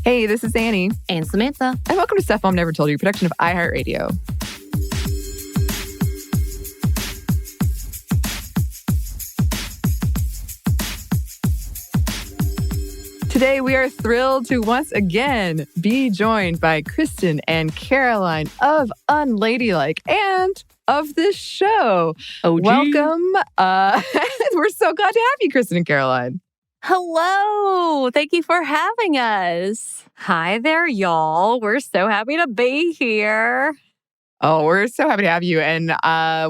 Hey, this is Anney. And Samantha. And welcome to Stuff Mom Never Told You, production of iHeartRadio. Today, we are thrilled to once again be joined by Cristen and Caroline of Unladylike and of this show. OG. Welcome. We're so glad to have you, Cristen and Caroline. Hello. Thank you for having us. Hi there, y'all. We're so happy to be here. Oh, we're so happy to have you. And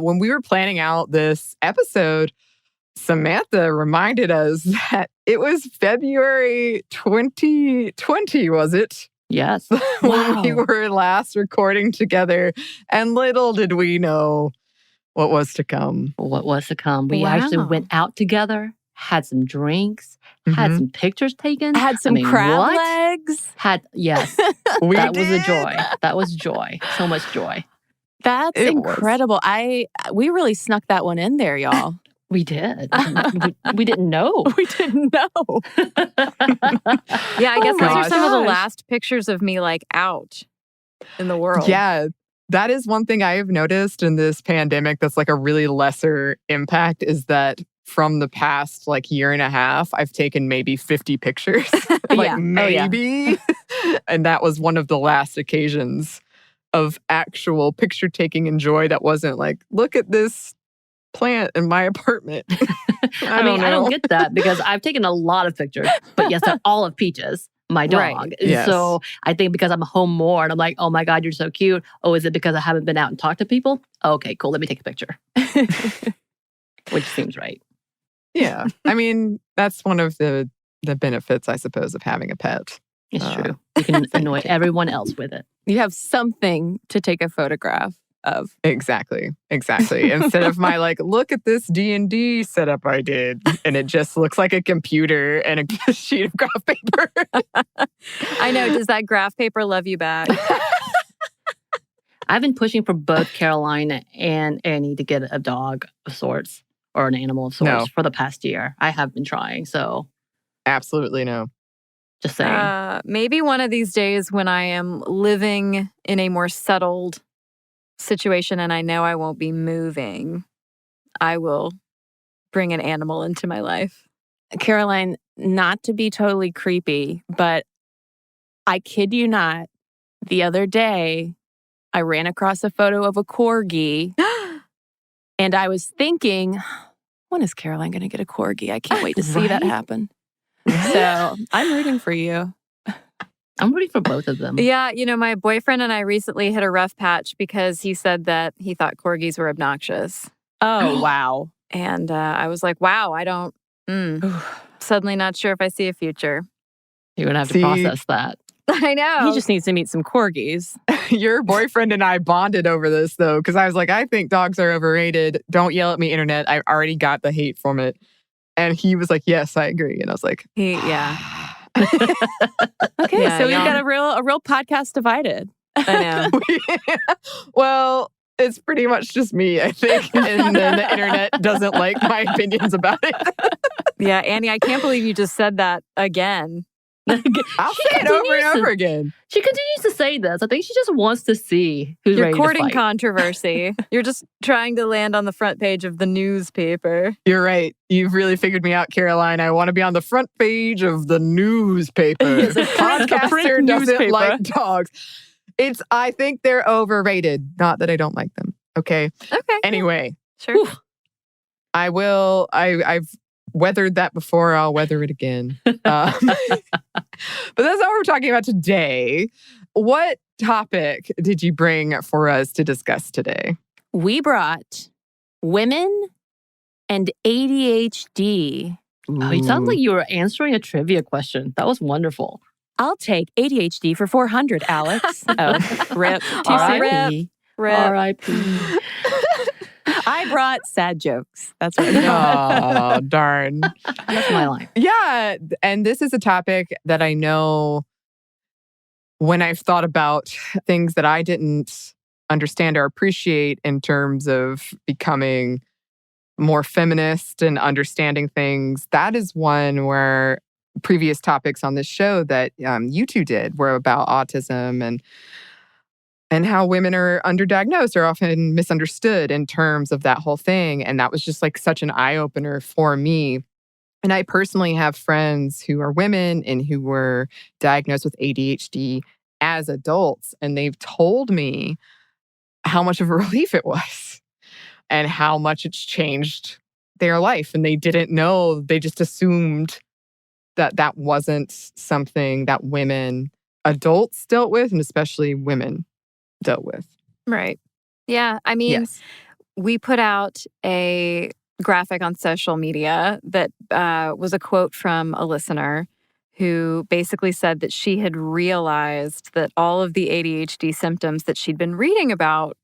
when we were planning out this episode, Samantha reminded us that it was February 2020, was it? Yes. When we were last recording together. And little did we know what was to come. What was to come. We actually went out together, had some drinks, had some pictures taken. Had some crab legs. Yes. That was a joy. That was joy. So much joy. That's incredible. We really snuck that one in there, y'all. We did. we didn't know. We didn't know. Yeah, I guess those are some of the last pictures of me out in the world. Yeah, that is one thing I have noticed in this pandemic that's a really lesser impact is that from the past year and a half, I've taken maybe 50 pictures. Maybe. And that was one of the last occasions of actual picture taking and joy that wasn't look at this plant in my apartment. I don't get that because I've taken a lot of pictures, but yes, they're all of Peaches, my dog. Right. And yes. So I think because I'm home more and I'm like, oh my God, you're so cute. Oh, is it because I haven't been out and talked to people? Okay, cool. Let me take a picture. Which seems right. Yeah. That's one of the benefits, I suppose, of having a pet. It's true. You can annoy everyone else with it. You have something to take a photograph of. Exactly. Instead of my look at this D&D setup I did, and it just looks like a computer and a sheet of graph paper. I know. Does that graph paper love you back? I've been pushing for both Caroline and Anney to get a dog of sorts or an animal of sorts for the past year. I have been trying, so. Absolutely no. Just saying. Maybe one of these days when I am living in a more settled situation and I know I won't be moving, I will bring an animal into my life. Caroline, not to be totally creepy, but I kid you not, the other day, I ran across a photo of a corgi and I was thinking, when is Caroline going to get a corgi? I can't wait to see that happen. So I'm rooting for you. I'm rooting for both of them. Yeah, my boyfriend and I recently hit a rough patch because he said that he thought corgis were obnoxious. Oh, wow. And I was like, wow, I don't, suddenly not sure if I see a future. You're going to have to process that. I know. He just needs to meet some corgis. Your boyfriend and I bonded over this, though, because I was like, I think dogs are overrated. Don't yell at me, internet. I already got the hate from it. And he was like, yes, I agree. And I was like, yeah. Okay, yeah, so we've got a real podcast divided. I know. Well, it's pretty much just me, I think. And then the internet doesn't like my opinions about it. Yeah, Anney, I can't believe you just said that again. I'll say it over and over again. She continues to say this. I think she just wants to see who's You're ready to courting fight. Controversy. You're just trying to land on the front page of the newspaper. You're right. You've really figured me out, Caroline. I want to be on the front page of the newspaper. Podcaster doesn't like dogs. I think they're overrated. Not that I don't like them. Okay. Anyway. Sure. Whew. I will. I've weathered that before. I'll weather it again. But that's not what we're talking about today. What topic did you bring for us to discuss today? We brought women and ADHD. Oh, it sounds like you were answering a trivia question. That was wonderful. I'll take ADHD for 400, Alex. Oh, rip. R.I.P. R.I.P. I brought sad jokes. That's what Oh, darn. That's my line. Yeah. And this is a topic that I know when I've thought about things that I didn't understand or appreciate in terms of becoming more feminist and understanding things, that is one where previous topics on this show that you two did were about autism and how women are underdiagnosed or often misunderstood in terms of that whole thing. And that was just like such an eye-opener for me. And I personally have friends who are women and who were diagnosed with ADHD as adults. And they've told me how much of a relief it was and how much it's changed their life. And they didn't know, they just assumed that that wasn't something that women, adults dealt with, and especially women dealt with. Right. Yeah. I mean, Yes. we put out a graphic on social media that was a quote from a listener who basically said that she had realized that all of the ADHD symptoms that she'd been reading about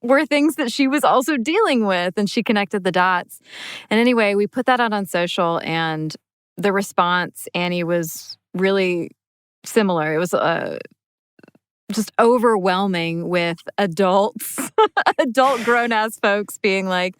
were things that she was also dealing with, and she connected the dots. And anyway, we put that out on social, and the response, Anney, was really similar. It was just overwhelming with adults, adult grown-ass folks being like,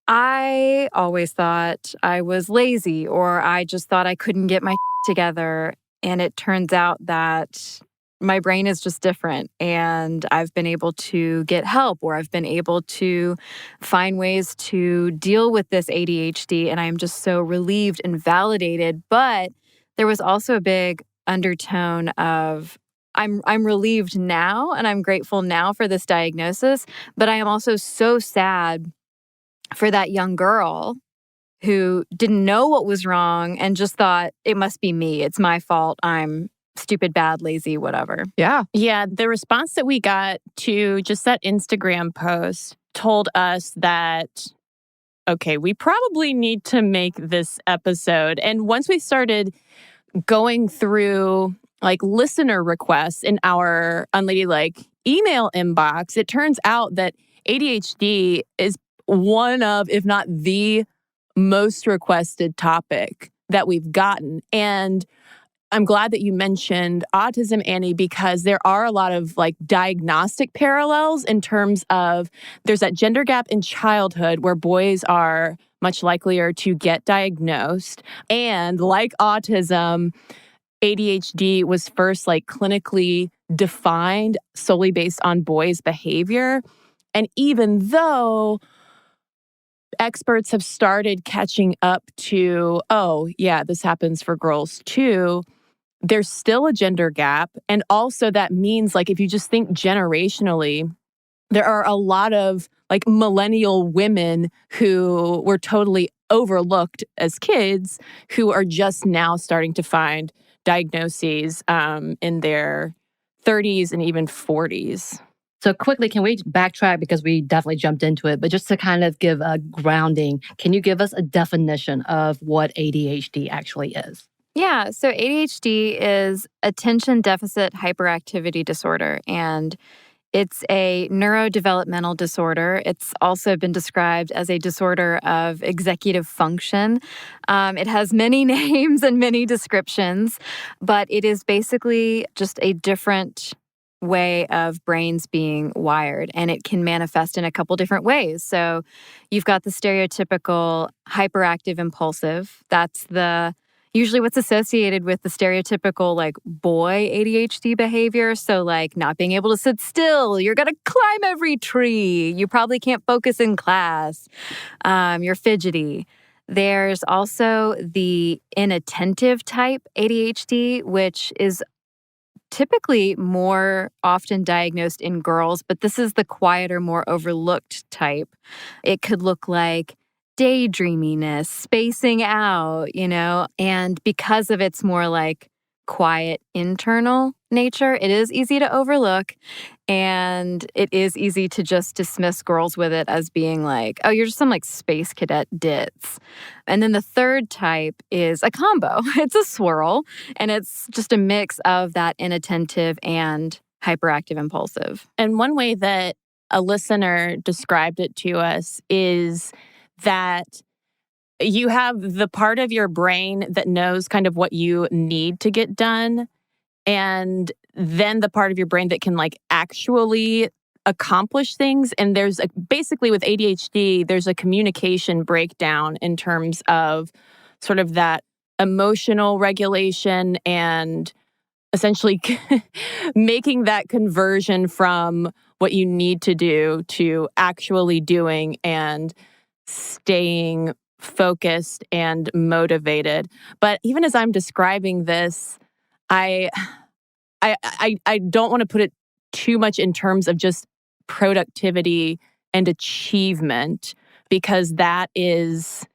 I always thought I was lazy, or I just thought I couldn't get my together. And it turns out that my brain is just different, and I've been able to get help, or I've been able to find ways to deal with this ADHD. And I'm just so relieved and validated. But there was also a big undertone of, I'm relieved now and I'm grateful now for this diagnosis, but I am also so sad for that young girl who didn't know what was wrong and just thought, it must be me. It's my fault. I'm stupid, bad, lazy, whatever. Yeah. Yeah, the response that we got to just that Instagram post told us that, okay, we probably need to make this episode. And once we started going through like listener requests in our Unladylike email inbox, it turns out that ADHD is one of, if not the most requested topic that we've gotten. And I'm glad that you mentioned autism, Anney, because there are a lot of like diagnostic parallels in terms of there's that gender gap in childhood where boys are much likelier to get diagnosed. And like autism, ADHD was first like clinically defined solely based on boys' behavior. And even though experts have started catching up to, oh, yeah, this happens for girls too, there's still a gender gap. And also that means, like, if you just think generationally, there are a lot of like millennial women who were totally overlooked as kids who are just now starting to find diagnoses in their 30s and even 40s. So quickly, can we backtrack because we definitely jumped into it, but just to kind of give a grounding, can you give us a definition of what ADHD actually is? Yeah, so ADHD is attention deficit hyperactivity disorder, and it's a neurodevelopmental disorder. It's also been described as a disorder of executive function. It has many names and many descriptions, but it is basically just a different way of brains being wired, and it can manifest in a couple different ways. So you've got the stereotypical hyperactive impulsive. That's usually what's associated with the stereotypical like boy ADHD behavior. So like not being able to sit still, you're going to climb every tree. You probably can't focus in class. You're fidgety. There's also the inattentive type ADHD, which is typically more often diagnosed in girls, but this is the quieter, more overlooked type. It could look like daydreaminess, spacing out, and because of its more like quiet internal nature, it is easy to overlook, and it is easy to just dismiss girls with it as being like, oh, you're just some like space cadet ditz. And then the third type is a combo. It's a swirl, and it's just a mix of that inattentive and hyperactive impulsive. And one way that a listener described it to us is that you have the part of your brain that knows kind of what you need to get done, and then the part of your brain that can like actually accomplish things. And there's basically with ADHD, there's a communication breakdown in terms of sort of that emotional regulation and essentially making that conversion from what you need to do to actually doing and staying focused and motivated. But even as I'm describing this, I don't want to put it too much in terms of just productivity and achievement, because that's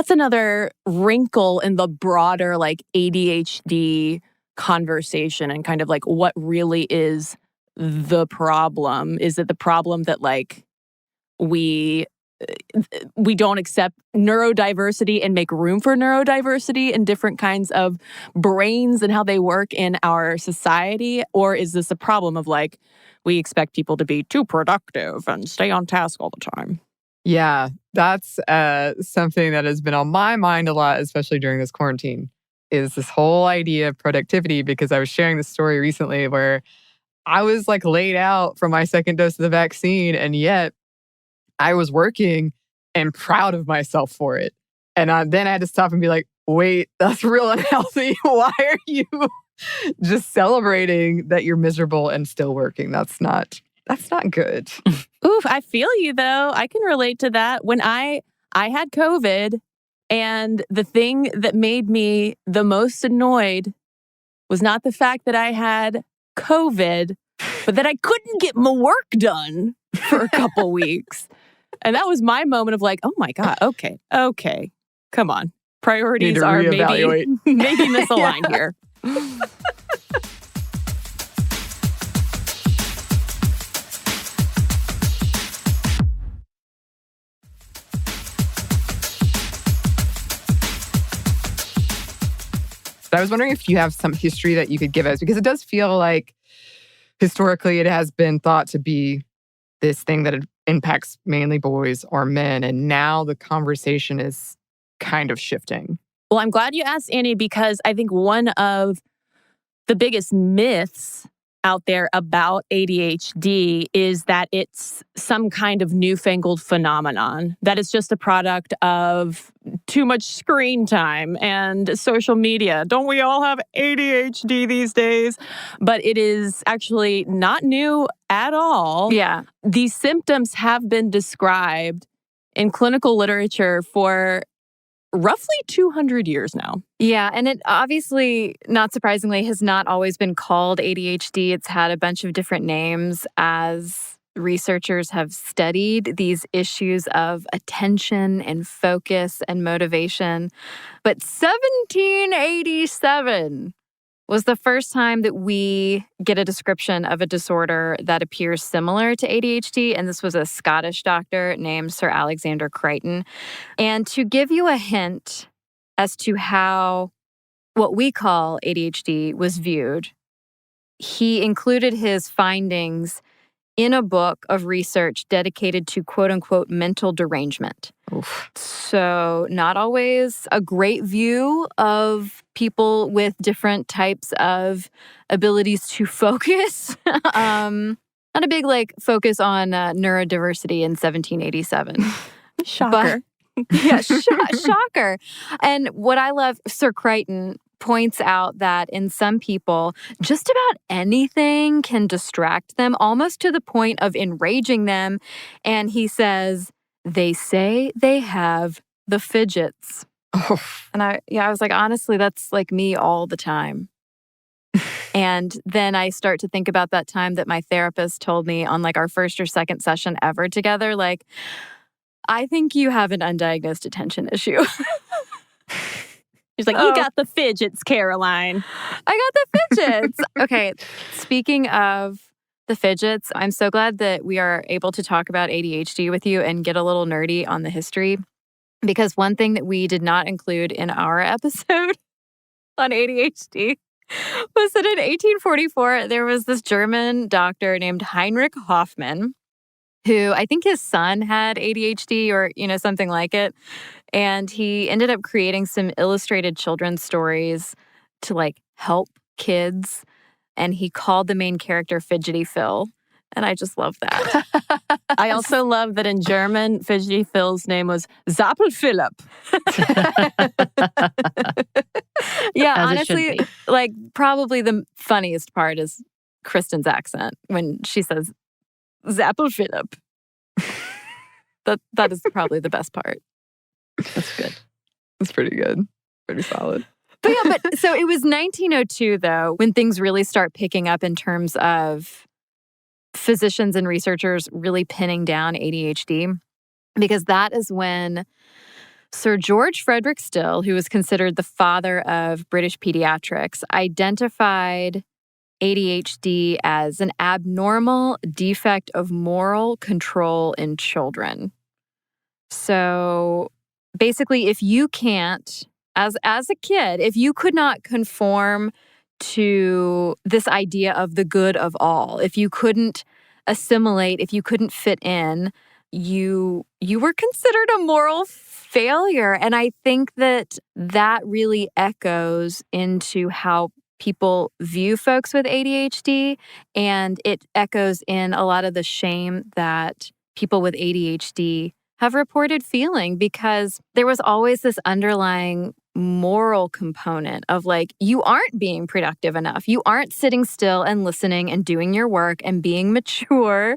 another wrinkle in the broader like ADHD conversation and kind of like what really is the problem. Is it the problem that like we don't accept neurodiversity and make room for neurodiversity and different kinds of brains and how they work in our society? Or is this a problem of like, we expect people to be too productive and stay on task all the time? Yeah, that's something that has been on my mind a lot, especially during this quarantine, is this whole idea of productivity, because I was sharing this story recently where I was like laid out from my second dose of the vaccine, and yet I was working and proud of myself for it. And then I had to stop and be like, wait, that's real unhealthy. Why are you just celebrating that you're miserable and still working? That's not good. Oof, I feel you though. I can relate to that. When I had COVID, and the thing that made me the most annoyed was not the fact that I had COVID, but that I couldn't get my work done for a couple weeks. And that was my moment of like, oh my God, okay, come on. Priorities are maybe misaligned here. I was wondering if you have some history that you could give us, because it does feel like historically it has been thought to be this thing that impacts mainly boys or men. And now the conversation is kind of shifting. Well, I'm glad you asked, Anney, because I think one of the biggest myths out there about ADHD is that it's some kind of newfangled phenomenon, that it's just a product of too much screen time and social media. Don't we all have ADHD these days? But it is actually not new at all. Yeah. These symptoms have been described in clinical literature for roughly 200 years now. Yeah, and it obviously, not surprisingly, has not always been called ADHD. It's had a bunch of different names as researchers have studied these issues of attention and focus and motivation. But 1787 was the first time that we get a description of a disorder that appears similar to ADHD. And this was a Scottish doctor named Sir Alexander Crichton. And to give you a hint as to how what we call ADHD was viewed, he included his findings in a book of research dedicated to quote unquote mental derangement. Oof. So not always a great view of people with different types of abilities to focus. Not a big focus on neurodiversity in 1787. Shocker. Yeah, shocker. And what I love, Sir Crichton points out that in some people, just about anything can distract them, almost to the point of enraging them. And he says, they say they have the fidgets. Oh. And I was like, honestly, that's like me all the time. And then I start to think about that time that my therapist told me on our first or second session ever together, I think you have an undiagnosed attention issue. He's like, you got the fidgets, Caroline. I got the fidgets. Okay, speaking of the fidgets, I'm so glad that we are able to talk about ADHD with you and get a little nerdy on the history. Because one thing that we did not include in our episode on ADHD was that in 1844, there was this German doctor named Heinrich Hoffmann, who I think his son had ADHD or, something like it. And he ended up creating some illustrated children's stories to help kids. And he called the main character Fidgety Phil And I just love that. I also love that in German, Fidgety Phil's name was Zappel Philipp. Yeah, As it honestly, should like probably the funniest part is Kristen's accent when she says Zappel Philipp. That is probably the best part. That's good. That's pretty good. Pretty solid. But so it was 1902 though, when things really start picking up in terms of physicians and researchers really pinning down ADHD, because that is when Sir George Frederick Still, who was considered the father of British pediatrics, identified ADHD as an abnormal defect of moral control in children. So basically, if you can't, as a kid, if you could not conform to this idea of the good of all, if you couldn't assimilate, if you couldn't fit in, you were considered a moral failure. And I think that really echoes into how people view folks with ADHD, and it echoes in a lot of the shame that people with ADHD have reported feeling, because there was always this underlying moral component of like, you aren't being productive enough. You aren't sitting still and listening and doing your work and being mature.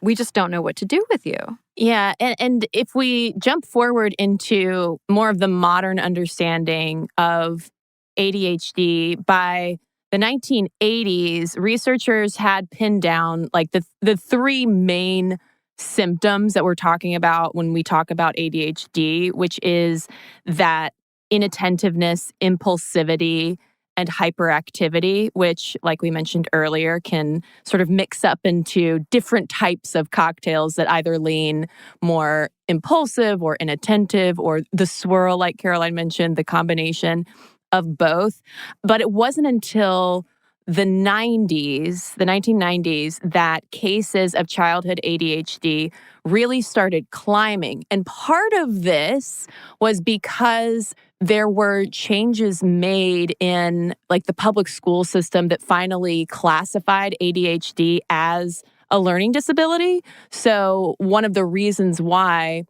We just don't know what to do with you. Yeah. And if we jump forward into more of the modern understanding of ADHD, by the 1980s, researchers had pinned down like the three main symptoms that we're talking about when we talk about ADHD, which is that inattentiveness, impulsivity, and hyperactivity, which, like we mentioned earlier, can sort of mix up into different types of cocktails that either lean more impulsive or inattentive, or the swirl, like Caroline mentioned, the combination of both. But it wasn't until the 1990s, that cases of childhood ADHD really started climbing. And part of this was because there were changes made in like the public school system that finally classified ADHD as a learning disability. So one of the reasons why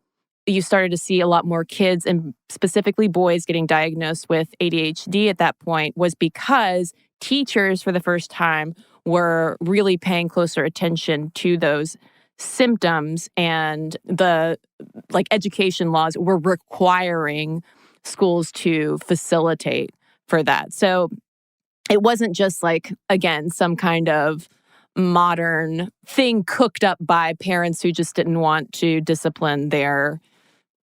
you started to see a lot more kids, and specifically boys, getting diagnosed with ADHD at that point was because teachers, for the first time, were really paying closer attention to those symptoms, and the education laws were requiring schools to facilitate for that. So it wasn't just again, some kind of modern thing cooked up by parents who just didn't want to discipline their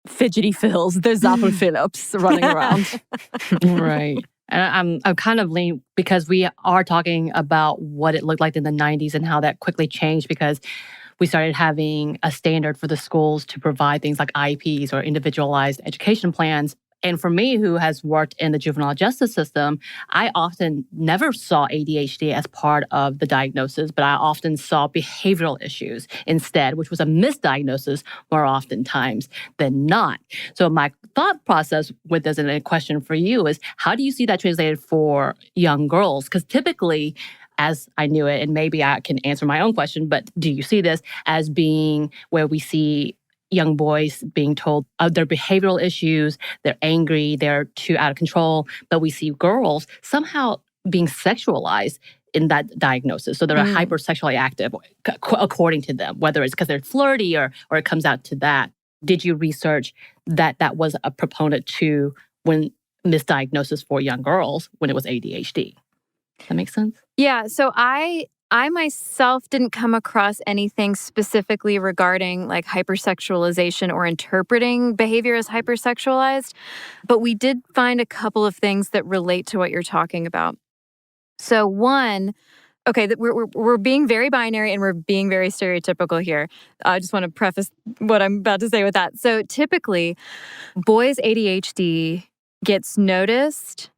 fidgety Phils, their Zappel Phillips running around. Right. And I'm kind of leaning, because we are talking about what it looked like in the 90s and how that quickly changed, because we started having a standard for the schools to provide things like IEPs or individualized education plans. And for me, who has worked in the juvenile justice system, I often never saw ADHD as part of the diagnosis, but I often saw behavioral issues instead, which was a misdiagnosis more oftentimes than not. So my thought process with this, and a question for you, is how do you see that translated for young girls? Because typically, as I knew it, and maybe I can answer my own question, but do you see this as being where we see young boys being told of their behavioral issues, they're angry, they're too out of control, but we see girls somehow being sexualized in that diagnosis. So they're hypersexually active, according to them, whether it's because they're flirty or it comes out to that. Did you research that was a proponent to when misdiagnosis for young girls when it was ADHD? Does that make sense? Yeah, so I myself didn't come across anything specifically regarding hypersexualization or interpreting behavior as hypersexualized, but we did find a couple of things that relate to what you're talking about. So one, okay, we're being very binary and we're being very stereotypical here. I just want to preface what I'm about to say with that. So typically, boys' ADHD gets noticed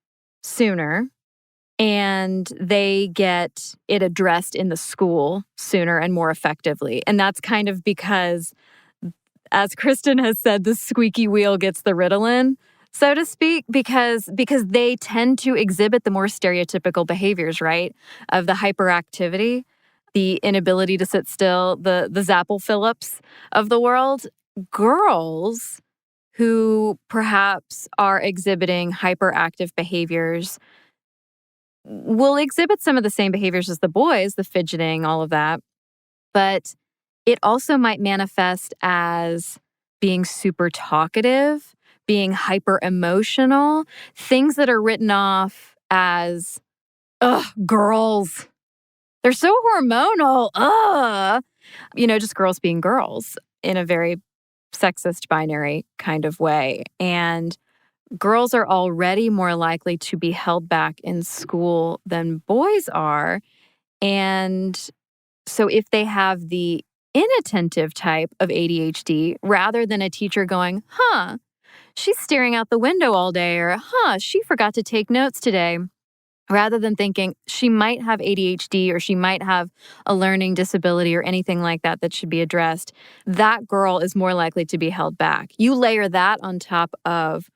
sooner, and they get it addressed in the school sooner and more effectively. And that's kind of because, as Cristen has said, the squeaky wheel gets the Ritalin, so to speak, because they tend to exhibit the more stereotypical behaviors, right, of the hyperactivity. the inability to sit still, the Zapple Phillips of the world. Girls who perhaps are exhibiting hyperactive behaviors will exhibit some of the same behaviors as the boys, the fidgeting, all of that. But it also might manifest as being super talkative, being hyper emotional, things that are written off as, ugh, girls. They're so hormonal. Ugh. Just girls being girls in a very sexist binary kind of way. And girls are already more likely to be held back in school than boys are. And so if they have the inattentive type of ADHD, rather than a teacher going, she's staring out the window all day, or she forgot to take notes today, rather than thinking she might have ADHD or she might have a learning disability or anything like that that should be addressed, that girl is more likely to be held back. You layer that on top of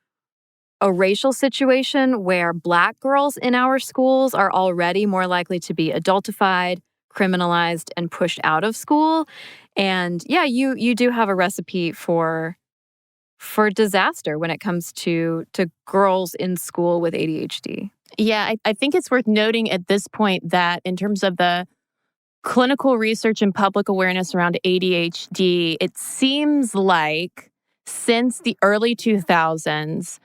a racial situation where Black girls in our schools are already more likely to be adultified, criminalized, and pushed out of school. And yeah, you do have a recipe for disaster when it comes to girls in school with ADHD. Yeah, I think it's worth noting at this point that in terms of the clinical research and public awareness around ADHD, it seems like since the early 2000s,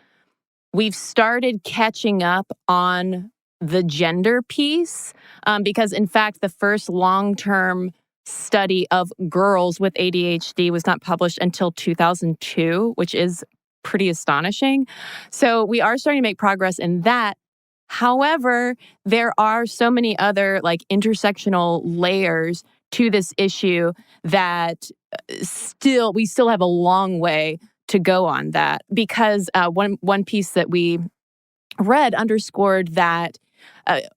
we've started catching up on the gender piece because, in fact, the first long-term study of girls with ADHD was not published until 2002, which is pretty astonishing. So we are starting to make progress in that. However, there are so many other intersectional layers to this issue that we still have a long way to go on that, because one piece that we read underscored that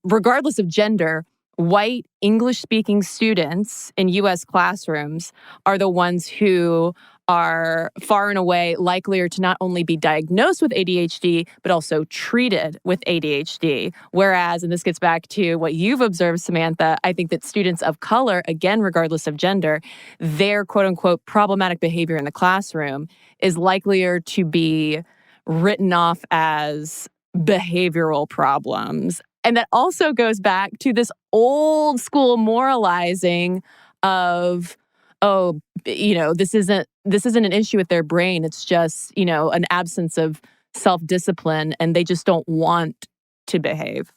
regardless of gender, white English-speaking students in U.S. classrooms are the ones who are far and away likelier to not only be diagnosed with ADHD, but also treated with ADHD. Whereas, and this gets back to what you've observed, Samantha, I think that students of color, again, regardless of gender, their quote-unquote problematic behavior in the classroom is likelier to be written off as behavioral problems. And that also goes back to this old school moralizing of, this isn't an issue with their brain. It's just, an absence of self-discipline, and they just don't want to behave.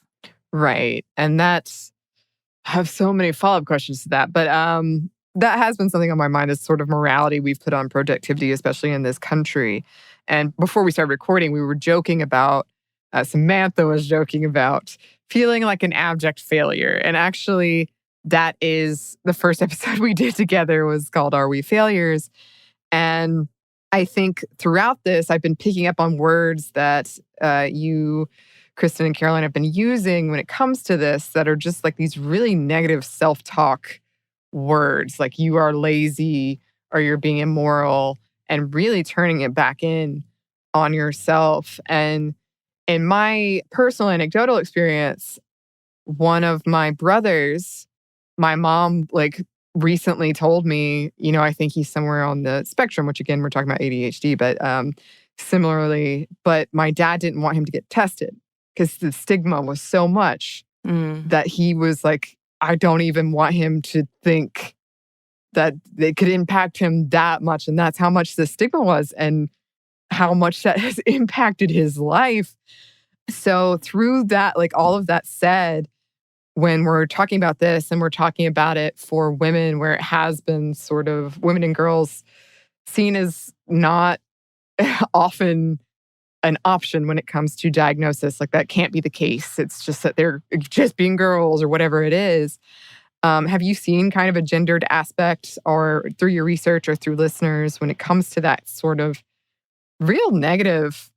Right. And I have so many follow-up questions to that. But that has been something on my mind, is sort of morality we've put on productivity, especially in this country. And before we started recording, we were joking about, Samantha was joking about feeling like an abject failure. And actually, that is the first episode we did together, was called Are We Failures? And I think throughout this, I've been picking up on words that you, Cristen and Caroline, have been using when it comes to this that are just like these really negative self-talk words, like you are lazy or you're being immoral, and really turning it back in on yourself. And in my personal anecdotal experience, one of my brothers, my mom recently told me, I think he's somewhere on the spectrum, which again, we're talking about ADHD, but similarly, but my dad didn't want him to get tested because the stigma was so much that he was like, I don't even want him to think that they could impact him that much. And that's how much the stigma was and how much that has impacted his life. So through that, all of that said, when we're talking about this and we're talking about it for women, where it has been sort of women and girls seen as not often an option when it comes to diagnosis, that can't be the case. It's just that they're just being girls or whatever it is. Have you seen kind of a gendered aspect, or through your research or through listeners, when it comes to that sort of real negative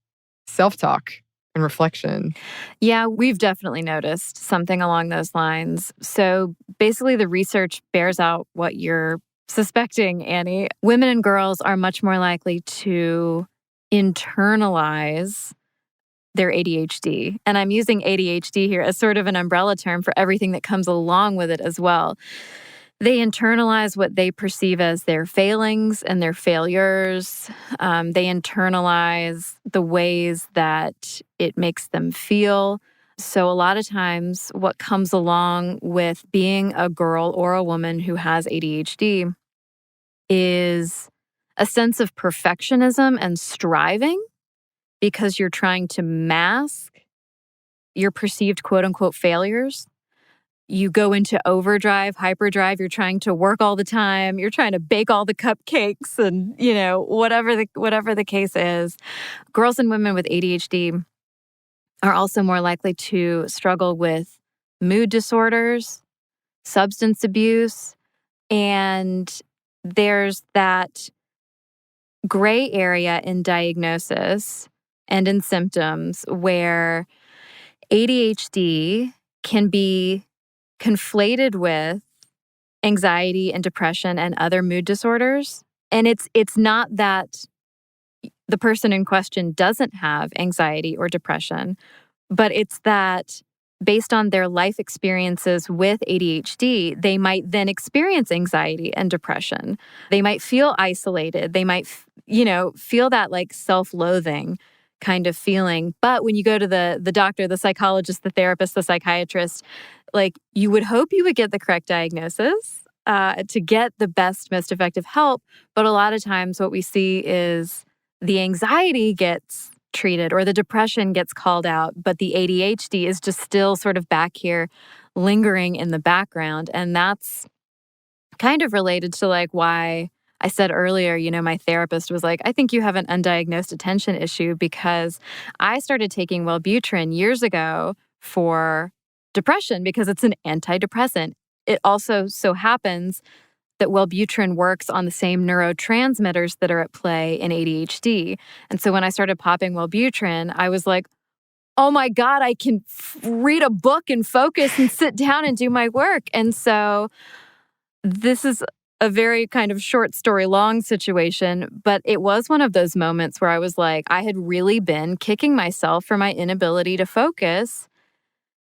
self-talk and reflection? Yeah, we've definitely noticed something along those lines. So basically, the research bears out what you're suspecting, Anney. Women and girls are much more likely to internalize their ADHD. And I'm using ADHD here as sort of an umbrella term for everything that comes along with it as well. They internalize what they perceive as their failings and their failures. They internalize the ways that it makes them feel. So a lot of times what comes along with being a girl or a woman who has ADHD is a sense of perfectionism and striving because you're trying to mask your perceived quote unquote failures. You go into overdrive, hyperdrive, you're trying to work all the time, you're trying to bake all the cupcakes and, whatever the case is. Girls and women with ADHD are also more likely to struggle with mood disorders, substance abuse, and there's that gray area in diagnosis and in symptoms where ADHD can be conflated with anxiety and depression and other mood disorders. And it's not that the person in question doesn't have anxiety or depression, but it's that based on their life experiences with ADHD, they might then experience anxiety and depression. They might feel isolated. They might, feel that like self-loathing kind of feeling. But when you go to the doctor, the psychologist, the therapist, the psychiatrist, like you would hope you would get the correct diagnosis to get the best, most effective help. But a lot of times what we see is the anxiety gets treated or the depression gets called out, but the ADHD is just still sort of back here lingering in the background. And that's kind of related to like why I said earlier, my therapist was like, I think you have an undiagnosed attention issue because I started taking Wellbutrin years ago for depression because it's an antidepressant. It also so happens that Wellbutrin works on the same neurotransmitters that are at play in ADHD. And so when I started popping Wellbutrin, I was like, oh my God, I can read a book and focus and sit down and do my work. And so this is a very kind of short story long situation, but it was one of those moments where I was like, I had really been kicking myself for my inability to focus.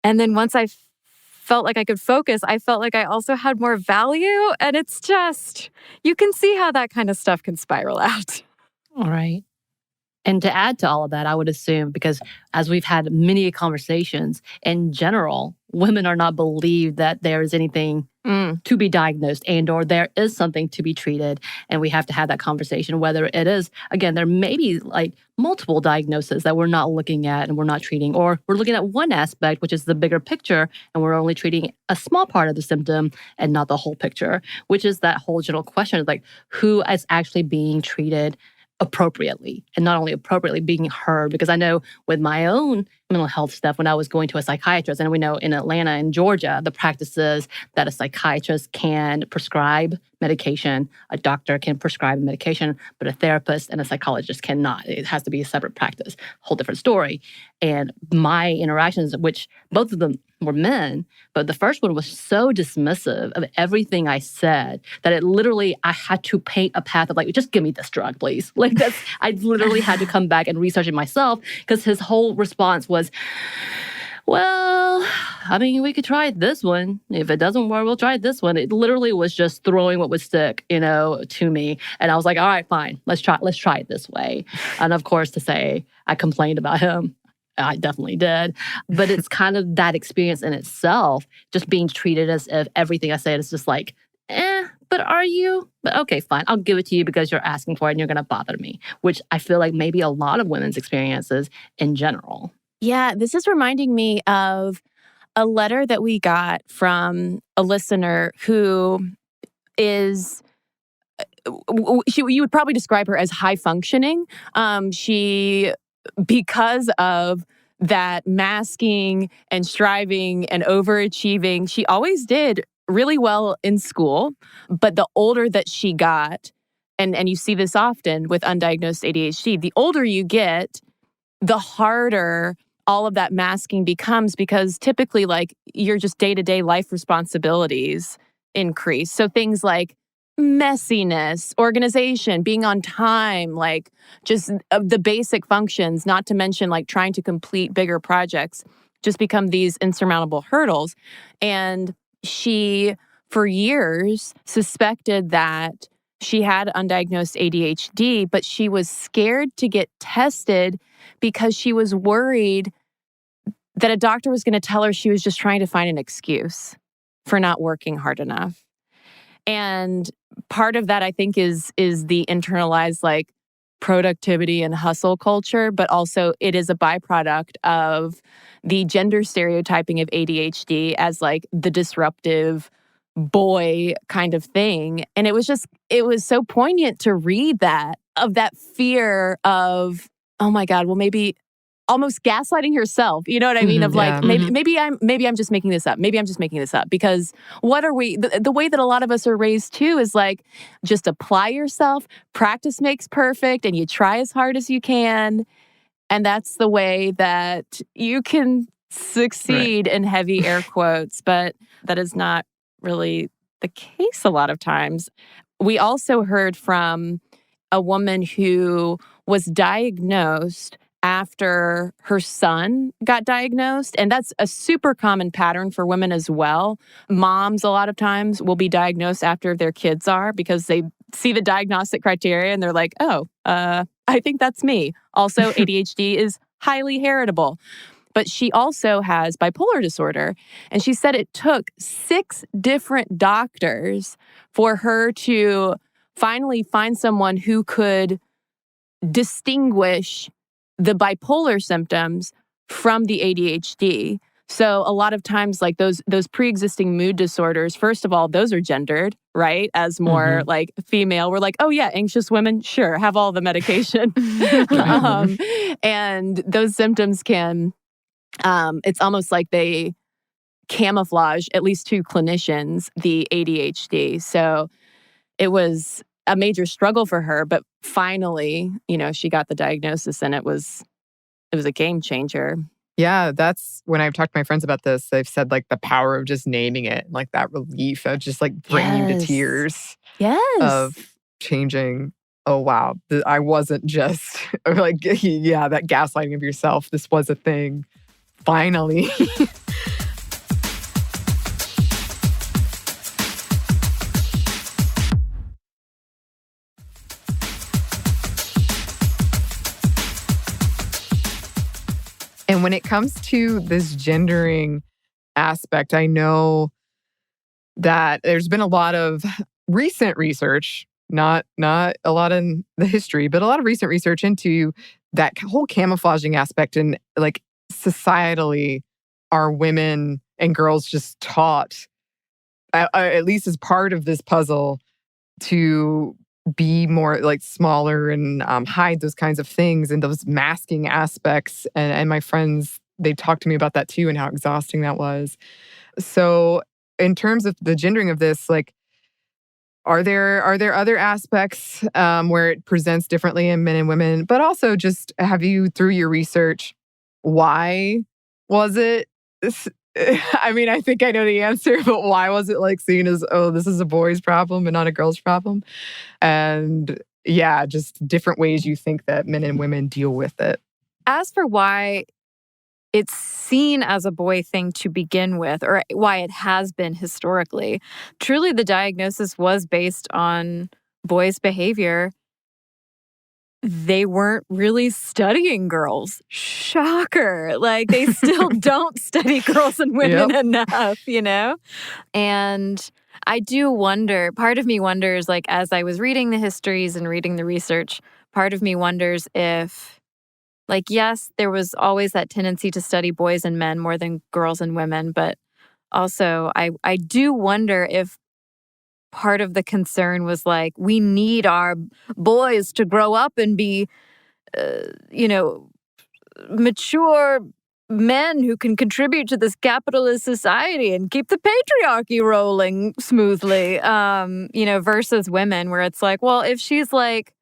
And then once I felt like I could focus, I felt like I also had more value. And it's just, you can see how that kind of stuff can spiral out. All right. And to add to all of that, I would assume, because as we've had many conversations, in general, women are not believed that there is anything to be diagnosed and or there is something to be treated. And we have to have that conversation, whether it is, again, there may be like multiple diagnoses that we're not looking at and we're not treating, or we're looking at one aspect, which is the bigger picture, and we're only treating a small part of the symptom and not the whole picture, which is that whole general question of like, who is actually being treated appropriately, and not only appropriately being heard. Because I know with my own mental health stuff, when I was going to a psychiatrist, and we know in Atlanta and Georgia, the practice is that a psychiatrist can prescribe medication, a doctor can prescribe medication, but a therapist and a psychologist cannot. It has to be a separate practice, whole different story. And my interactions, which both of them were men, but the first one was so dismissive of everything I said that it literally, I had to paint a path of like, just give me this drug, please. Like that's, I literally had to come back and research it myself because his whole response was, well, I mean, we could try this one. If it doesn't work, we'll try this one. It literally was just throwing what would stick, to me. And I was like, all right, fine, let's try it this way. And of course, to say I complained about him, I definitely did. But it's kind of that experience in itself, just being treated as if everything I said is just like, but are you? But okay, fine, I'll give it to you because you're asking for it and you're going to bother me, which I feel like maybe a lot of women's experiences in general. Yeah, this is reminding me of a letter that we got from a listener who is, you would probably describe her as high functioning. She, because of that masking and striving and overachieving, she always did really well in school. But the older that she got, and you see this often with undiagnosed ADHD, the older you get, the harder all of that masking becomes, because typically like your just day-to-day life responsibilities increase. So things like messiness, organization, being on time, like just the basic functions, not to mention like trying to complete bigger projects, just become these insurmountable hurdles. And she for years, suspected that she had undiagnosed ADHD, but she was scared to get tested because she was worried that a doctor was going to tell her she was just trying to find an excuse for not working hard enough. And part of that, I think, is the internalized like productivity and hustle culture, but also it is a byproduct of the gender stereotyping of ADHD as like the disruptive boy kind of thing. And it was so poignant to read that, of that fear of, oh my God, well, maybe almost gaslighting herself. You know what I mean? Of like, maybe I'm just making this up. Maybe I'm just making this up because what are we, the way that a lot of us are raised too is like, just apply yourself, practice makes perfect, and you try as hard as you can. And that's the way that you can succeed in heavy air quotes, but that is not really the case a lot of times. We also heard from a woman who was diagnosed after her son got diagnosed. And that's a super common pattern for women as well. Moms, a lot of times, will be diagnosed after their kids are because they see the diagnostic criteria and they're like, oh, I think that's me. Also, ADHD is highly heritable. But she also has bipolar disorder. And she said it took 6 different doctors for her to finally find someone who could distinguish the bipolar symptoms from the ADHD. So a lot of times, like those pre-existing mood disorders, first of all, those are gendered, right? As more like female. We're like, oh yeah, anxious women, sure, have all the medication. And those symptoms can, it's almost like they camouflage, at least to clinicians, the ADHD. So it was a major struggle for her, but finally, she got the diagnosis and it was a game changer. Yeah, that's when I've talked to my friends about this. They've said like the power of just naming it, like that relief of just like bringing you to tears. Yes. Of changing. Oh, wow. I wasn't just like, yeah, that gaslighting of yourself. This was a thing. Finally. And when it comes to this gendering aspect, I know that there's been a lot of recent research, not a lot in the history, but a lot of recent research into that whole camouflaging aspect. And like societally, are women and girls just taught, at least as part of this puzzle, to be more like smaller and hide those kinds of things and those masking aspects. And my friends, they talked to me about that too and how exhausting that was. So in terms of the gendering of this, like, are there other aspects where it presents differently in men and women? But also just have you, through your research, why was it? I mean, I think I know the answer, but why was it like seen as, oh, this is a boy's problem and not a girl's problem? And yeah, just different ways you think that men and women deal with it. As for why it's seen as a boy thing to begin with, or why it has been historically, truly the diagnosis was based on boys' behavior. They weren't really studying girls. Shocker. Like, they still don't study girls and women enough, And I do wonder, part of me wonders, like, as I was reading the histories and reading the research, part of me wonders if, like, yes, there was always that tendency to study boys and men more than girls and women, but also I do wonder if part of the concern was like, we need our boys to grow up and be, mature men who can contribute to this capitalist society and keep the patriarchy rolling smoothly, versus women where it's like, well, if she's like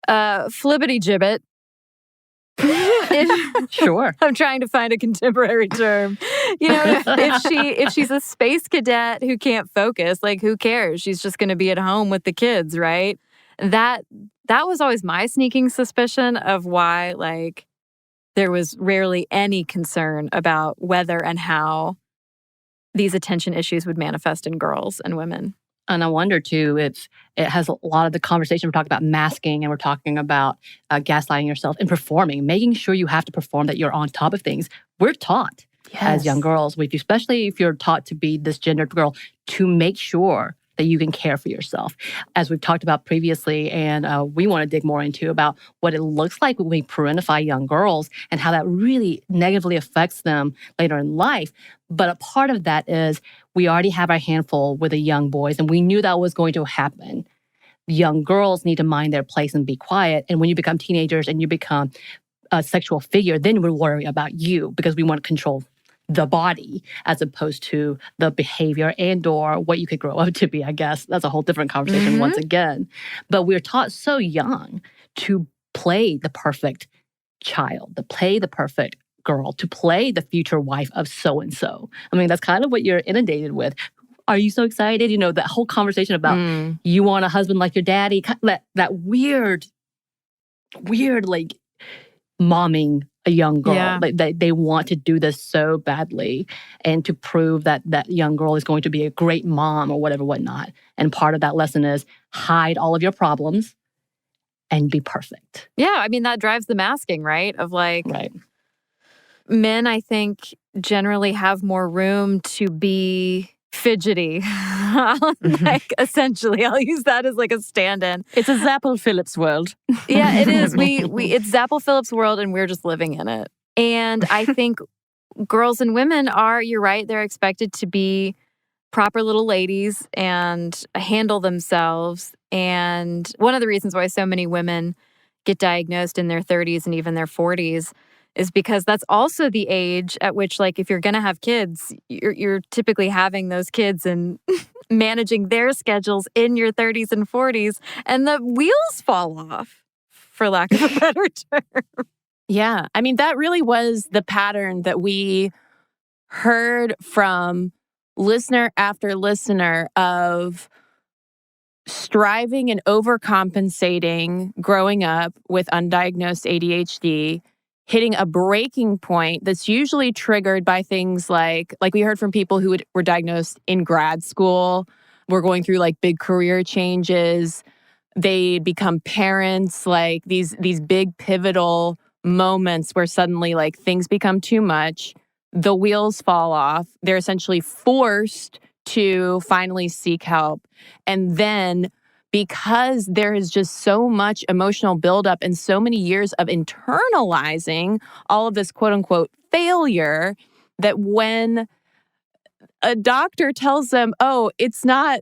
flibbity gibbet, sure. I'm trying to find a contemporary term. If she's a space cadet who can't focus, like, who cares? She's just going to be at home with the kids, right? That was always my sneaking suspicion of why, like, there was rarely any concern about whether and how these attention issues would manifest in girls and women. And I wonder, too, it has a lot of the conversation. We're talking about masking and we're talking about gaslighting yourself and performing, making sure you have to perform, that you're on top of things. We're taught as young girls, especially if you're taught to be this gendered girl, to make sure that you can care for yourself. As we've talked about previously, and we want to dig more into about what it looks like when we parentify young girls and how that really negatively affects them later in life. But a part of that is we already have our handful with the young boys, and we knew that was going to happen. Young girls need to mind their place and be quiet. And when you become teenagers and you become a sexual figure, then we worry about you because we want to control the body as opposed to the behavior and or what you could grow up to be, I guess. That's a whole different conversation once again. But we're taught so young to play the perfect child, to play the perfect girl, to play the future wife of so-and-so. I mean, that's kind of what you're inundated with. Are you so excited? You know, that whole conversation about you want a husband like your daddy, that weird, like, momming a young girl. Yeah. Like they want to do this so badly and to prove that that young girl is going to be a great mom or whatnot. And part of that lesson is hide all of your problems and be perfect. Yeah, I mean, that drives the masking, right? Of like, Right. Men, I think, generally have more room to be fidgety. Like, essentially, I'll use that as like a stand-in. It's a Zappel Phillips world. Yeah, it is. It's Zappel Phillips' world, and we're just living in it. And I think girls and women are, you're right, they're expected to be proper little ladies and handle themselves. And one of the reasons why so many women get diagnosed in their 30s and even their 40s is because that's also the age at which, like, if you're going to have kids, you're typically having those kids and managing their schedules in your 30s and 40s, and the wheels fall off, for lack of a better term. Yeah. I mean, that really was the pattern that we heard from listener after listener of striving and overcompensating growing up with undiagnosed ADHD, hitting a breaking point that's usually triggered by things like we heard from people who were diagnosed in grad school, were going through like big career changes. They become parents, like these big pivotal moments where suddenly like things become too much. The wheels fall off. They're essentially forced to finally seek help. And then because there is just so much emotional buildup and so many years of internalizing all of this quote unquote failure, that when a doctor tells them, oh, it's not,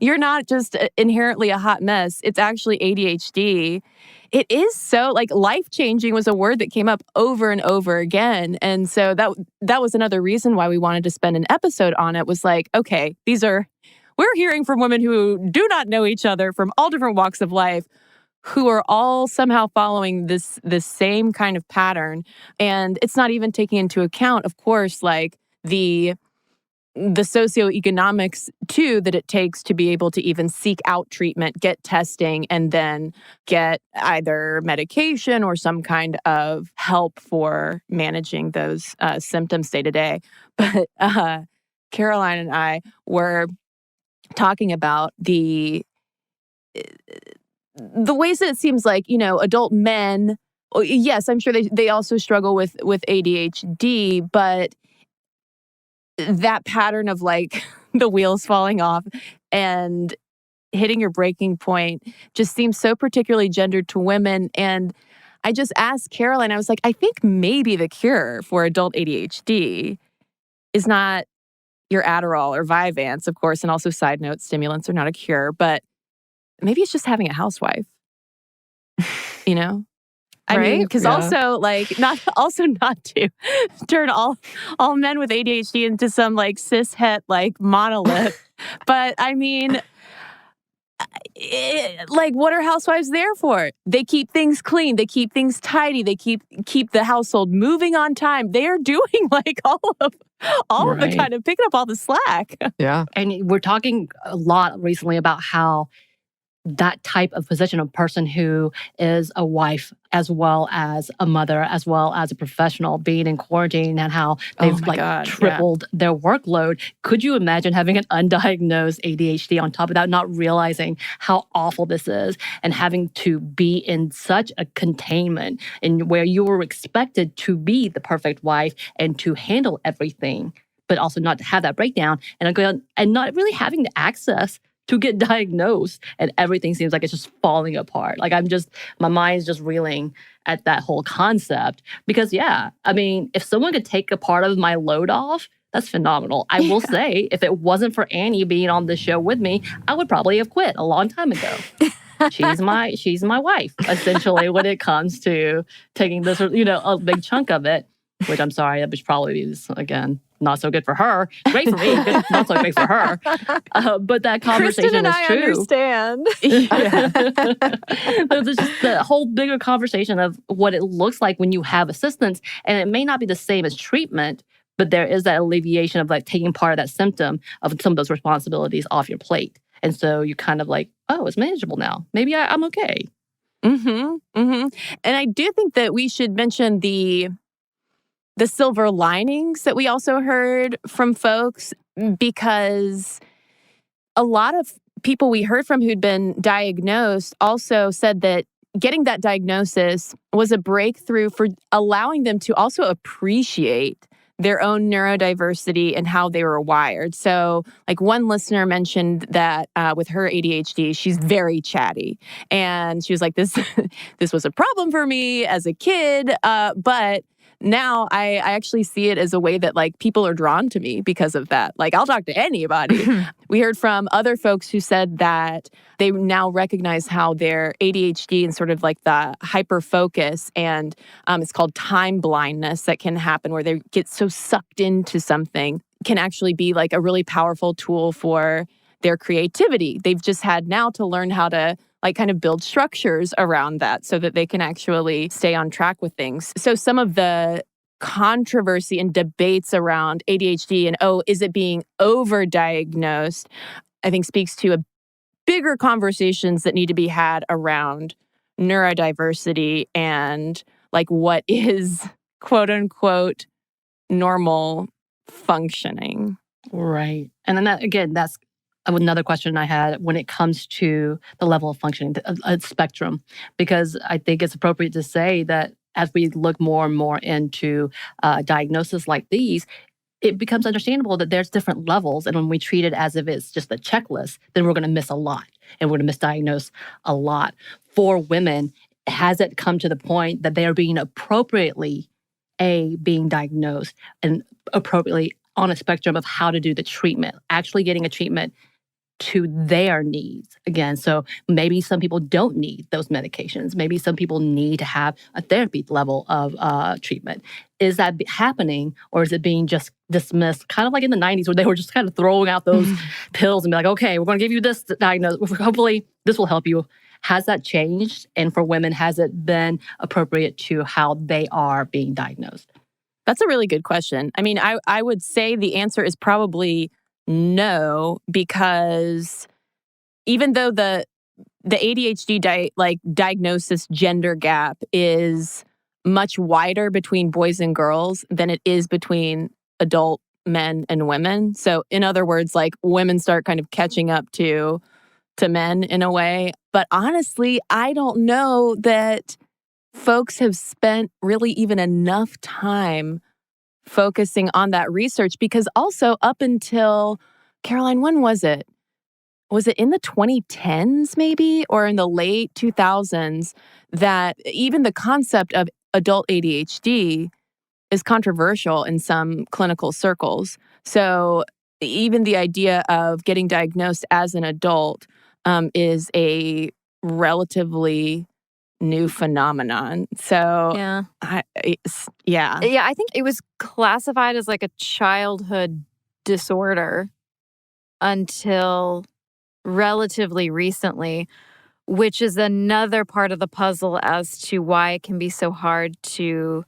you're not just inherently a hot mess, it's actually ADHD. It is so, like, life-changing was a word that came up over and over again. And so that was another reason why we wanted to spend an episode on it, was like, okay, we're hearing from women who do not know each other from all different walks of life, who are all somehow following this same kind of pattern. And it's not even taking into account, of course, like the socioeconomics, too, that it takes to be able to even seek out treatment, get testing, and then get either medication or some kind of help for managing those symptoms day to day. But Caroline and I were talking about the ways that it seems like, you know, adult men, yes, I'm sure they also struggle with ADHD, but that pattern of like the wheels falling off and hitting your breaking point just seems so particularly gendered to women. And I just asked Caroline, I was like, I think maybe the cure for adult ADHD is not your Adderall or Vyvanse, of course, and also side note, stimulants are not a cure, but maybe it's just having a housewife, you know? I mean, because also not to turn all men with ADHD into some like cishet like monolith, but I mean, like, what are housewives there for? They keep things clean, they keep things tidy, they keep the household moving on time. They are doing like all of the kind of picking up all the slack. Yeah, and we're talking a lot recently about how that type of position, a person who is a wife as well as a mother, as well as a professional, being in quarantine and how they've tripled their workload. Could you imagine having an undiagnosed ADHD on top of that, not realizing how awful this is and having to be in such a containment and where you were expected to be the perfect wife and to handle everything, but also not to have that breakdown and not really having the access to get diagnosed, and everything seems like it's just falling apart. Like my mind's just reeling at that whole concept. Because if someone could take a part of my load off, that's phenomenal. I will say, if it wasn't for Anney being on the show with me, I would probably have quit a long time ago. She's my wife, essentially, when it comes to taking this, a big chunk of it, which I'm sorry, that probably is, again, not so good for her. Great for me, but not so great for her. But that conversation is true. Understand. There's just the whole bigger conversation of what it looks like when you have assistance. And it may not be the same as treatment, but there is that alleviation of taking part of that symptom of some of those responsibilities off your plate. And so you kind of it's manageable now. Maybe I'm okay. Mm-hmm. Mm-hmm. And I do think that we should mention the silver linings that we also heard from folks, because a lot of people we heard from who'd been diagnosed also said that getting that diagnosis was a breakthrough for allowing them to also appreciate their own neurodiversity and how they were wired. So one listener mentioned that with her ADHD, she's very chatty. And she was like, this was a problem for me as a kid, but now I actually see it as a way that people are drawn to me because of that. I'll talk to anybody. We heard from other folks who said that they now recognize how their ADHD and sort of the hyper focus and it's called time blindness that can happen where they get so sucked into something can actually be a really powerful tool for their creativity. They've just had now to learn how to kind of build structures around that so that they can actually stay on track with things. So some of the controversy and debates around ADHD and, is it being overdiagnosed, I think speaks to a bigger conversations that need to be had around neurodiversity and what is quote unquote normal functioning. Right. And then that's another question I had when it comes to the level of functioning, a spectrum, because I think it's appropriate to say that as we look more and more into diagnoses like these, it becomes understandable that there's different levels. And when we treat it as if it's just a checklist, then we're going to miss a lot and we're going to misdiagnose a lot. For women, has it come to the point that they are being appropriately being diagnosed and appropriately on a spectrum of how to do the treatment, actually getting a treatment to their needs. Again, so maybe some people don't need those medications. Maybe some people need to have a therapy level of treatment. Is that happening, or is it being just dismissed, kind of like in the 90s where they were just kind of throwing out those pills and be like, okay, we're going to give you this diagnosis. Hopefully this will help you. Has that changed? And for women, has it been appropriate to how they are being diagnosed? That's a really good question. I mean, I would say the answer is probably no, because even though the ADHD diagnosis gender gap is much wider between boys and girls than it is between adult men and women. So in other words, women start kind of catching up to men in a way. But honestly, I don't know that folks have spent really even enough time focusing on that research, because also up until, Caroline, when was it? Was it in the 2010s maybe, or in the late 2000s, that even the concept of adult ADHD is controversial in some clinical circles. So even the idea of getting diagnosed as an adult is a relatively new phenomenon. So Yeah, I think it was classified as a childhood disorder until relatively recently, which is another part of the puzzle as to why it can be so hard to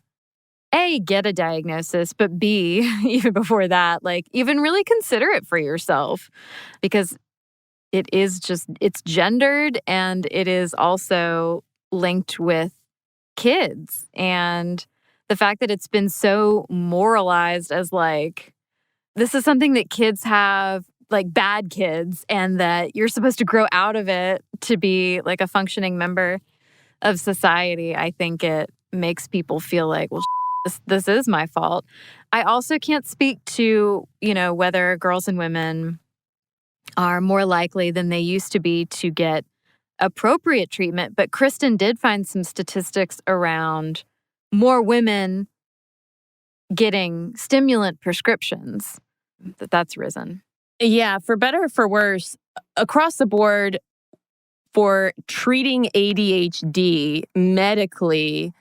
A, get a diagnosis, but B, even before that, even really consider it for yourself. Because it's gendered, and it is also linked with kids. And the fact that it's been so moralized as like, this is something that kids have, like bad kids, and that you're supposed to grow out of it to be like a functioning member of society. I think it makes people feel like, well, this is my fault. I also can't speak to, whether girls and women are more likely than they used to be to get appropriate treatment. But Cristen did find some statistics around more women getting stimulant prescriptions, that's risen. Yeah, for better or for worse, across the board for treating ADHD medically,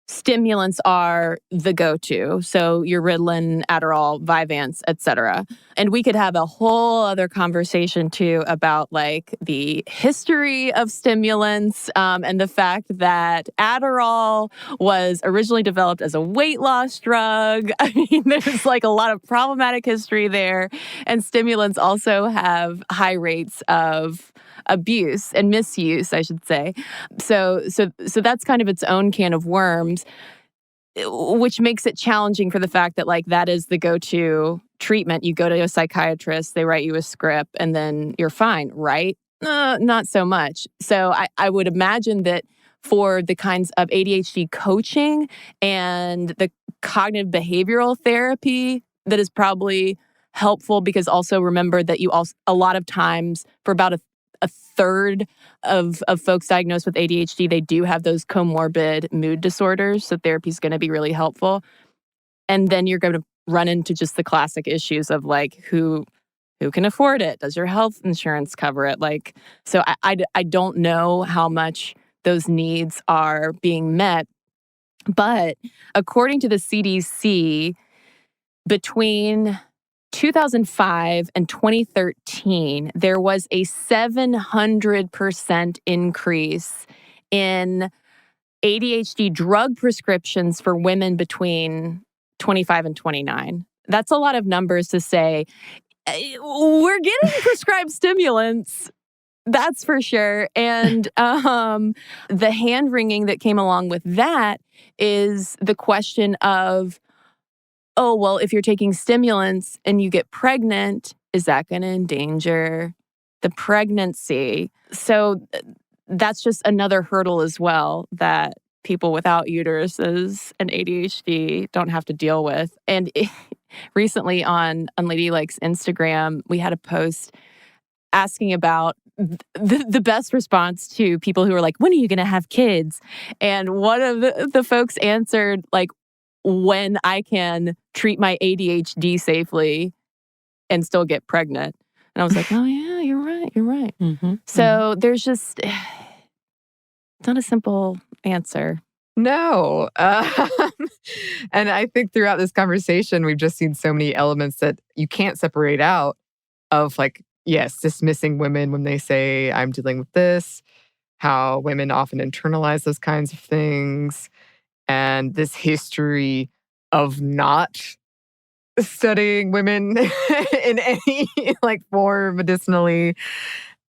stimulants are the go-to. So your Ritalin, Adderall, Vyvanse, etc. And we could have a whole other conversation too about like the history of stimulants and the fact that Adderall was originally developed as a weight loss drug. I mean, there's like a lot of problematic history there. And stimulants also have high rates of abuse and misuse, I should say. So that's kind of its own can of worms, which makes it challenging for the fact that like that is the go-to treatment. You go to a psychiatrist, they write you a script, and then you're fine, right? Not so much. So I would imagine that for the kinds of ADHD coaching and the cognitive behavioral therapy that is probably helpful, because also remember that you also, a lot of times for about a third of folks diagnosed with ADHD, they do have those comorbid mood disorders. So therapy is going to be really helpful. And then you're going to run into just the classic issues of like, who can afford it? Does your health insurance cover it? Like, so I don't know how much those needs are being met. But according to the CDC, between 2005 and 2013, there was a 700% increase in ADHD drug prescriptions for women between 25 and 29. That's a lot of numbers to say. We're getting prescribed stimulants, that's for sure. And the hand-wringing that came along with that is the question of, oh, well, if you're taking stimulants and you get pregnant, is that going to endanger the pregnancy? So that's just another hurdle as well that people without uteruses and ADHD don't have to deal with. And recently on Unladylike's Instagram, we had a post asking about the best response to people who are like, when are you going to have kids? And one of the folks answered, like, when I can treat my ADHD safely and still get pregnant. And I was like, oh yeah, you're right. Mm-hmm. So there's just, it's not a simple answer. No. And I think throughout this conversation, we've just seen so many elements that you can't separate out of like, yes, dismissing women when they say, I'm dealing with this, how women often internalize those kinds of things, and this history of not studying women in any like form medicinally,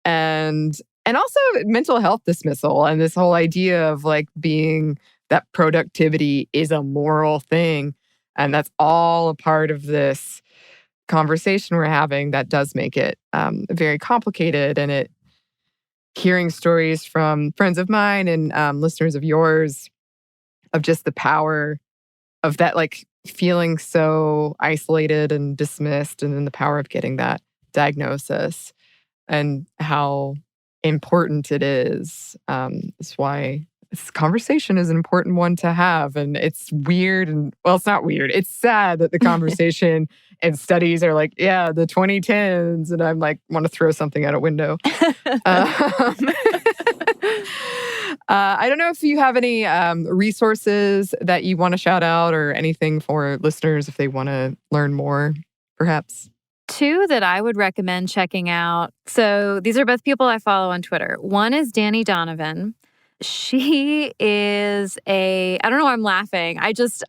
and also mental health dismissal, and this whole idea of like being that productivity is a moral thing, and that's all a part of this conversation we're having that does make it very complicated. And it, hearing stories from friends of mine and listeners of yours of just the power of that, like feeling so isolated and dismissed, and then the power of getting that diagnosis and how important it is why this conversation is an important one to have. And it's weird, and well, it's not weird. It's sad that the conversation and studies are like, yeah, the 2010s, and I'm like, want to throw something out a window. I don't know if you have any resources that you want to shout out, or anything for listeners if they want to learn more, perhaps. Two that I would recommend checking out. So these are both people I follow on Twitter. One is Danny Donovan. She is I don't know why I'm laughing.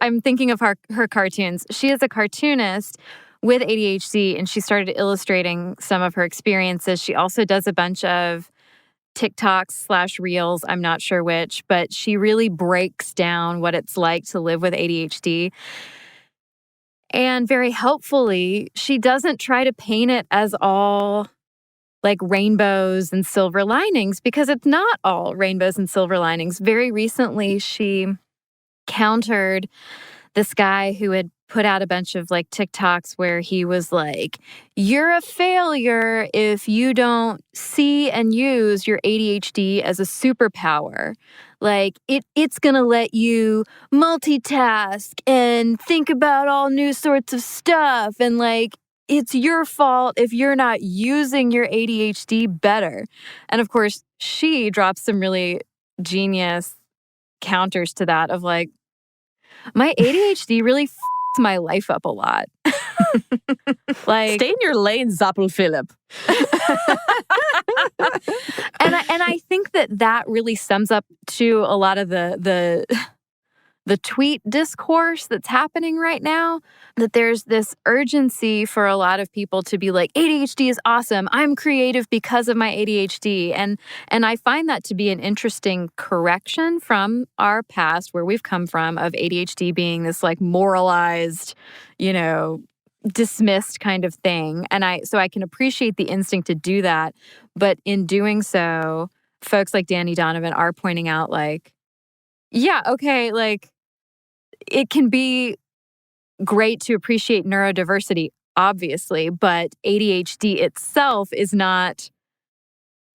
I'm thinking of her cartoons. She is a cartoonist with ADHD, and she started illustrating some of her experiences. She also does a bunch of TikToks/Reels, I'm not sure which, but she really breaks down what it's like to live with ADHD. And very helpfully, she doesn't try to paint it as all like rainbows and silver linings, because it's not all rainbows and silver linings. Very recently, she countered this guy who had put out a bunch of like TikToks where he was like, you're a failure if you don't see and use your ADHD as a superpower. Like it's going to let you multitask and think about all new sorts of stuff. And like, it's your fault if you're not using your ADHD better. And of course, she drops some really genius counters to that of like, my ADHD really my life up a lot. Like, stay in your lane, Zappel Philip. and I think that really sums up to a lot of the tweet discourse that's happening right now, that there's this urgency for a lot of people to be like, ADHD is awesome. I'm creative because of my ADHD. And I find that to be an interesting correction from our past, where we've come from, of ADHD being this like moralized, dismissed kind of thing. And so I can appreciate the instinct to do that. But in doing so, folks like Danny Donovan are pointing out like, yeah, okay, like it can be great to appreciate neurodiversity, obviously, but ADHD itself is not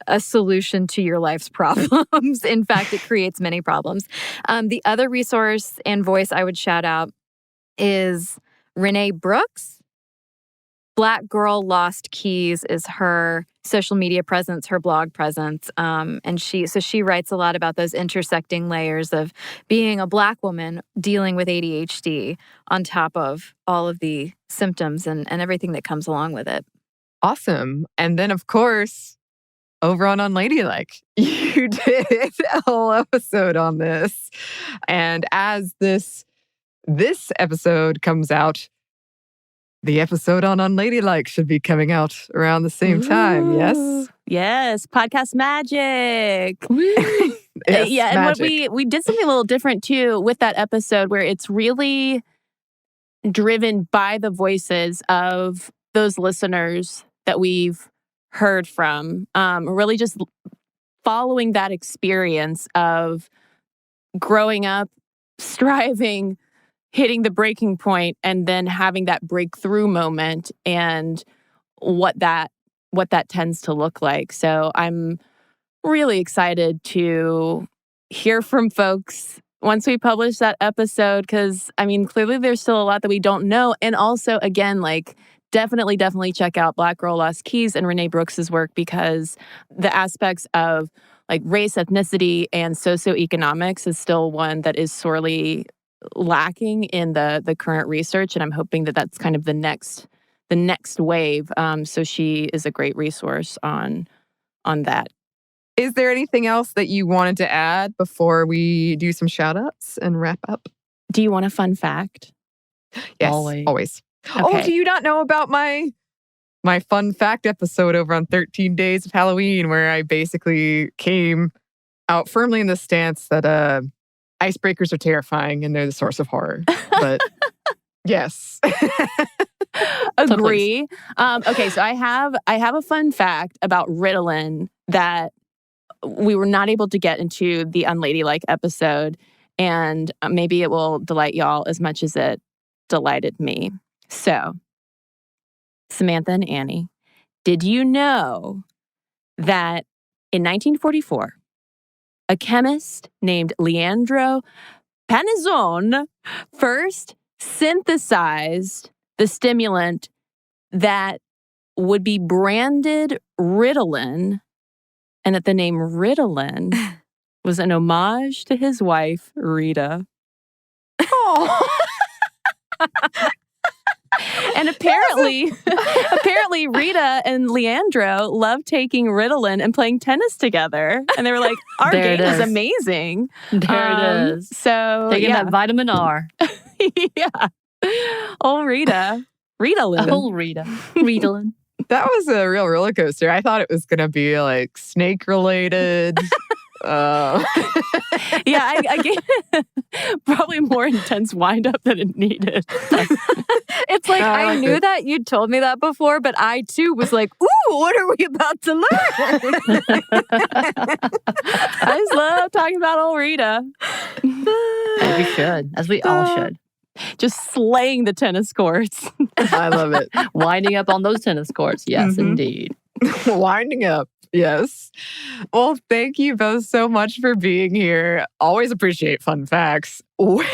a solution to your life's problems. In fact, it creates many problems. The other resource and voice I would shout out is Renee Brooks. Black Girl Lost Keys is her social media presence, her blog presence. And she writes a lot about those intersecting layers of being a Black woman dealing with ADHD on top of all of the symptoms and everything that comes along with it. Awesome. And then, of course, over on Unladylike, you did a whole episode on this. And as this episode comes out, the episode on Unladylike should be coming out around the same time, yes? Yes, podcast magic. Yes, yeah, and magic. what we did something a little different too with that episode, where it's really driven by the voices of those listeners that we've heard from. Really just following that experience of growing up, striving, hitting the breaking point, and then having that breakthrough moment, and what that tends to look like. So I'm really excited to hear from folks once we publish that episode, because I mean, clearly there's still a lot that we don't know. And also, again, like definitely check out Black Girl Lost Keys and Renee Brooks's work, because the aspects of like race, ethnicity, and socioeconomics is still one that is sorely lacking in the current research, and I'm hoping that that's kind of the next wave. So she is a great resource on that. Is there anything else that you wanted to add before we do some shout outs and wrap up? Do you want a fun fact? Yes, always. Okay. Oh, do you not know about my fun fact episode over on 13 Days of Halloween, where I basically came out firmly in the stance that icebreakers are terrifying and they're the source of horror. But yes. Agree. Okay, so I have a fun fact about Ritalin that we were not able to get into the Unladylike episode, and maybe it will delight y'all as much as it delighted me. So, Samantha and Anney, did you know that in 1944, a chemist named Leandro Panizone first synthesized the stimulant that would be branded Ritalin, and that the name Ritalin was an homage to his wife, Rita. Oh. And apparently Rita and Leandro love taking Ritalin and playing tennis together. And they were like, our There game it is is. amazing. There it is. So Taking yeah. that vitamin R. Yeah. Oh, Rita. Rita-lyn. Oh, Rita. Rita-lyn. That was a real roller coaster. I thought it was going to be like snake related. Yeah, I gave probably more intense wind up than it needed. It's like I knew that you'd told me that before, but I too was like, ooh, what are we about to learn? I just love talking about old Rita. As we should. As we all should. Just slaying the tennis courts. I love it. Winding up on those tennis courts. Yes, indeed. Winding up. Yes. Well, thank you both so much for being here. Always appreciate fun facts. Where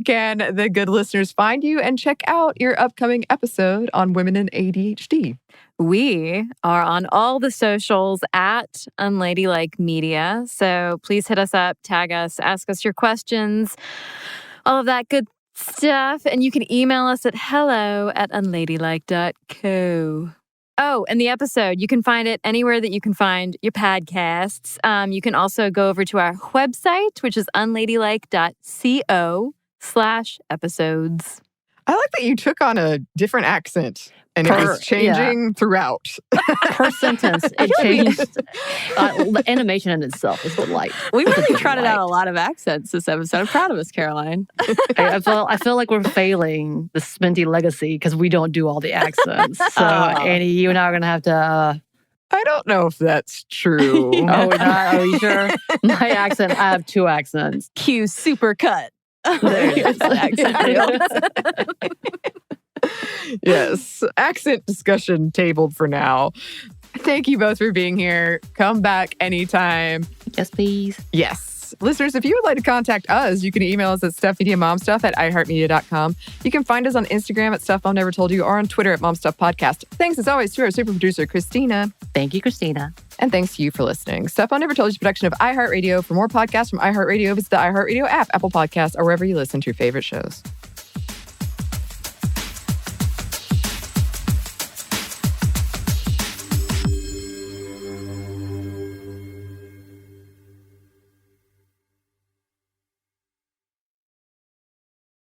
can the good listeners find you and check out your upcoming episode on women and ADHD? We are on all the socials at Unladylike Media. So please hit us up, tag us, ask us your questions, all of that good stuff. And you can email us at hello@unladylike.co. Oh, and the episode, you can find it anywhere that you can find your podcasts. You can also go over to our website, which is unladylike.co/episodes. I like that you took on a different accent and it was changing throughout. Per sentence, it changed. The animation in itself is delight. We really trotted out a lot of accents this episode. I'm proud of us, Caroline. I feel like we're failing the Sminty legacy because we don't do all the accents. So, Anney, you and I are going to have to... I don't know if that's true. Oh, we're not? Are you sure? My accent, I have 2 accents. Cue supercut. There's the accent. Yes. Accent discussion tabled for now. Thank you both for being here. Come back anytime. Yes, please. Yes. Listeners, if you would like to contact us, you can email us at stuffmediamomstuff@iheartmedia.com. You can find us on Instagram at Stuff Mom Never Told You or on Twitter at MomStuffPodcast. Thanks as always to our super producer, Christina. Thank you, Christina. And thanks to you for listening. Stuff Mom Never Told You is a production of iHeartRadio. For more podcasts from iHeartRadio, visit the iHeartRadio app, Apple Podcasts, or wherever you listen to your favorite shows.